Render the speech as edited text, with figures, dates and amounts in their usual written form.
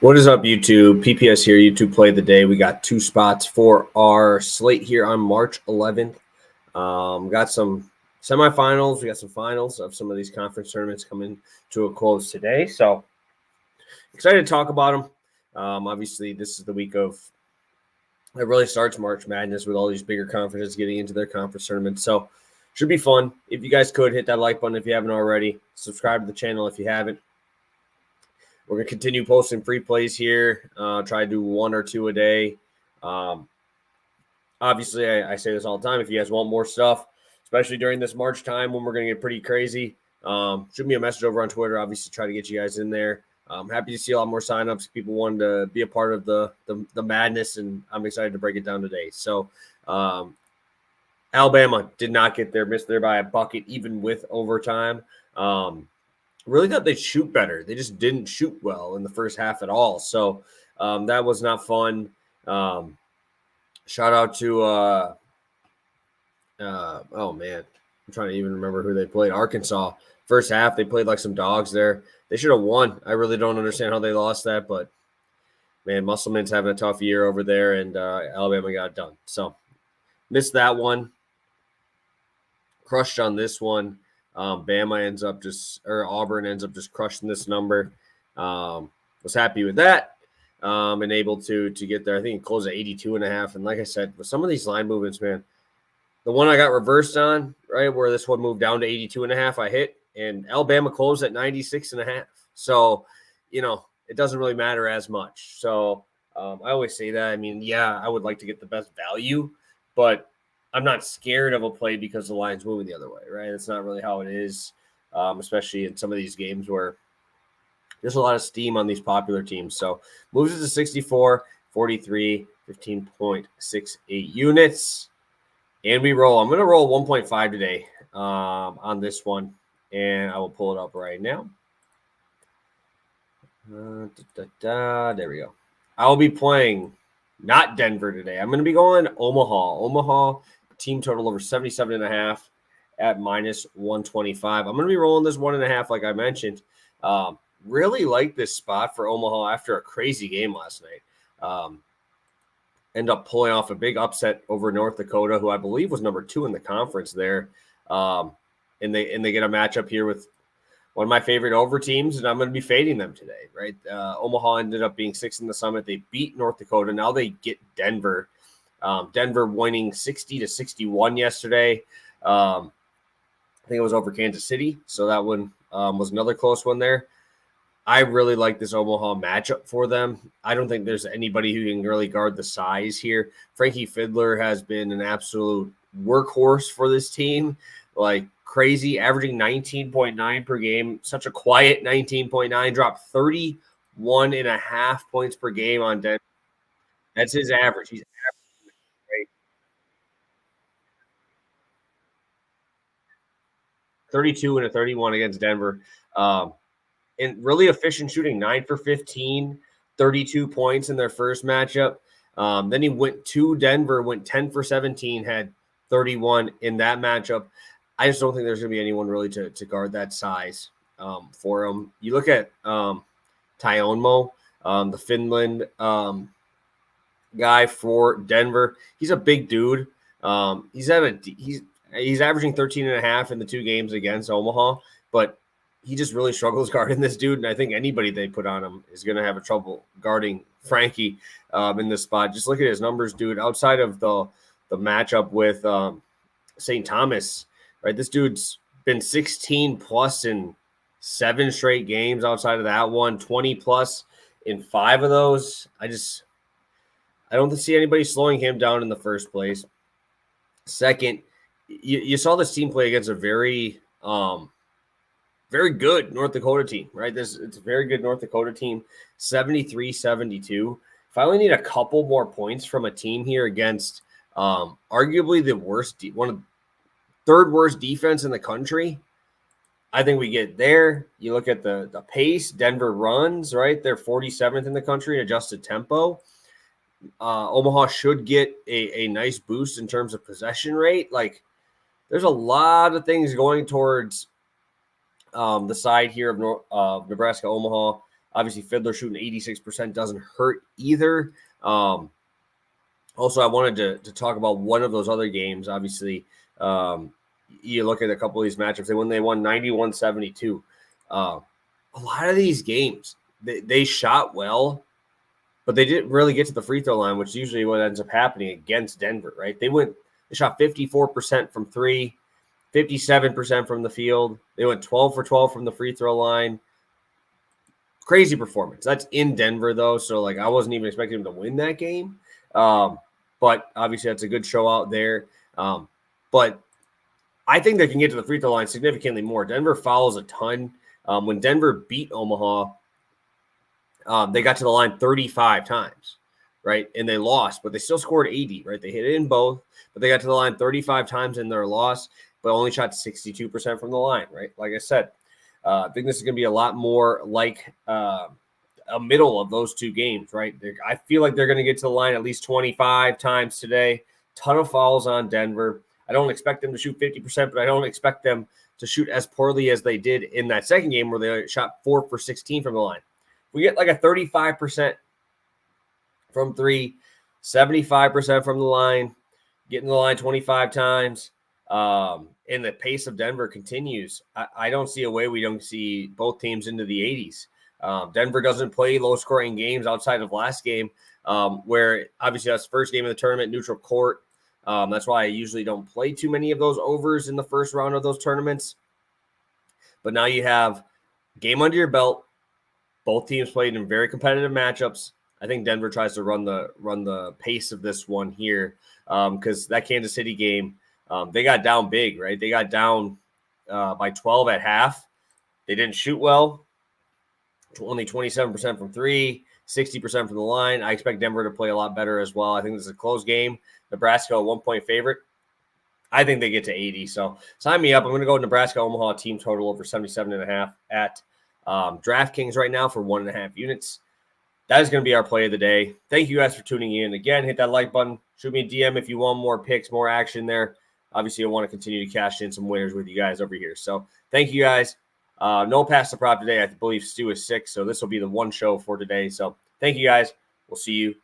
What is up, YouTube? PPS here, YouTube Play of the Day. We got two spots for our slate here on March 11th. Got some semifinals. We got some finals of some of these conference tournaments coming to a close today. So excited to talk about them. Obviously, this is the week of it really starts March Madness with all these bigger conferences getting into their conference tournaments. So should be fun. If you guys could hit that like button if you haven't already. Subscribe to the channel if you haven't. We're going to continue posting free plays here. Try to do one or two a day. Obviously, I say this all the time. If you guys want more stuff, especially during this March time when we're going to get pretty crazy, shoot me a message over on Twitter. Obviously, try to get you guys in there. I'm happy to see a lot more signups. People wanted to be a part of the madness, and I'm excited to break it down today. So, Alabama did not get there, missed there by a bucket, even with overtime. Really thought they'd shoot better. They just didn't shoot well in the first half at all. So that was not fun. Shout out to, oh man, I'm trying to even remember who they played. Arkansas. First half, they played like some dogs there. They should have won. I really don't understand how they lost that, but man, Musselman's having a tough year over there, and Alabama got it done. So missed that one. Crushed on this one. Auburn ends up just crushing this number. Was happy with that. And able to get there. I think it closed at 82.5. And like I said, with some of these line movements, man, the one I got reversed on, right, where this one moved down to 82.5, I hit, and Alabama closed at 96.5. So, it doesn't really matter as much. So I always say that. I mean, yeah, I would like to get the best value, but I'm not scared of a play because the line's moving the other way, right? That's not really how it is, especially in some of these games where there's a lot of steam on these popular teams. So moves it to 64, 43, 15.68 units. And we roll. I'm going to roll 1.5 today on this one, and I will pull it up right now. There we go. I will be playing not Denver today. I'm going to be going Omaha. Omaha team total over 77.5 at minus 125. I'm going to be rolling this 1.5 like I mentioned. Really like this spot for Omaha after a crazy game last night. End up pulling off a big upset over North Dakota, who I believe was number 2 in the conference there. And they get a matchup here with one of my favorite over teams, and I'm going to be fading them today, right? Omaha ended up being 6th in the Summit. They beat North Dakota. Now they get Denver. Denver winning 60-61 yesterday. I think it was over Kansas City, so that one was another close one there. I really like this Omaha matchup for them. I don't think there's anybody who can really guard the size here. Frankie Fiddler has been an absolute workhorse for this team, like crazy, averaging 19.9 per game. Such a quiet 19.9, dropped 31.5 points per game on Denver. That's his average. He's averaging great. 32 and a 31 against Denver. And really efficient shooting, 9 for 15, 32 points in their first matchup. Then he went to Denver, went 10 for 17, had 31 in that matchup. I just don't think there's going to be anyone really to guard that size for him. You look at Tionmo, the Finland guy for Denver. He's a big dude. He's averaging 13.5 in the 2 games against Omaha, but he just really struggles guarding this dude, and I think anybody they put on him is going to have a trouble guarding Frankie in this spot. Just look at his numbers, dude. Outside of the matchup with St. Thomas, right? This dude's been 16 plus in 7 straight games. Outside of that one, 20 plus in 5 of those. I don't see anybody slowing him down in the first place. Second, you saw this team play against a very good North Dakota team, right? It's a very good North Dakota team, 73-72. If I only need a couple more points from a team here against arguably the worst, third worst defense in the country, I think we get there. You look at the pace Denver runs, right? They're 47th in the country in adjusted tempo. Omaha should get a nice boost in terms of possession rate. Like, there's a lot of things going towards the side here of Nebraska Omaha. Obviously, Fiddler shooting 86% doesn't hurt either. Also, I wanted to talk about one of those other games. Obviously, you look at a couple of these matchups. They won 91-72. A lot of these games, they shot well, but they didn't really get to the free throw line, which is usually what ends up happening against Denver, right? They shot 54% from three, 57% from the field. They went 12 for 12 from the free throw line. Crazy performance. That's in Denver, though, so I wasn't even expecting them to win that game. But obviously that's a good show out there. But I think they can get to the free throw line significantly more. Denver fouls a ton. When Denver beat Omaha, they got to the line 35 times, right? And they lost, but they still scored 80, right? They hit it in both, but they got to the line 35 times in their loss, but only shot 62% from the line, right? Like I said, I think this is going to be a lot more like a middle of those two games, right? I feel like they're going to get to the line at least 25 times today. Ton of fouls on Denver. I don't expect them to shoot 50%, but I don't expect them to shoot as poorly as they did in that second game where they shot 4 for 16 from the line. We get a 35% from three, 75% from the line, getting the line 25 times, and the pace of Denver continues. I don't see a way we don't see both teams into the 80s. Denver doesn't play low-scoring games outside of last game, where obviously that's the first game of the tournament, neutral court. That's why I usually don't play too many of those overs in the first round of those tournaments. But now you have game under your belt. Both teams played in very competitive matchups. I think Denver tries to run the pace of this one here because that Kansas City game, they got down big, right? They got down by 12 at half. They didn't shoot well. Only 27% from three, 60% from the line. I expect Denver to play a lot better as well. I think this is a close game. Nebraska, a 1-point favorite. I think they get to 80. So sign me up. I'm going to go Nebraska Omaha team total over 77.5 at DraftKings right now for 1.5 units. That is going to be our play of the day. Thank you guys for tuning in. Again, hit that like button. Shoot me a DM if you want more picks, more action there. Obviously, I want to continue to cash in some winners with you guys over here. So thank you guys. No pass to prop today. I believe Stu is sick, so this will be the one show for today. So thank you guys. We'll see you tomorrow.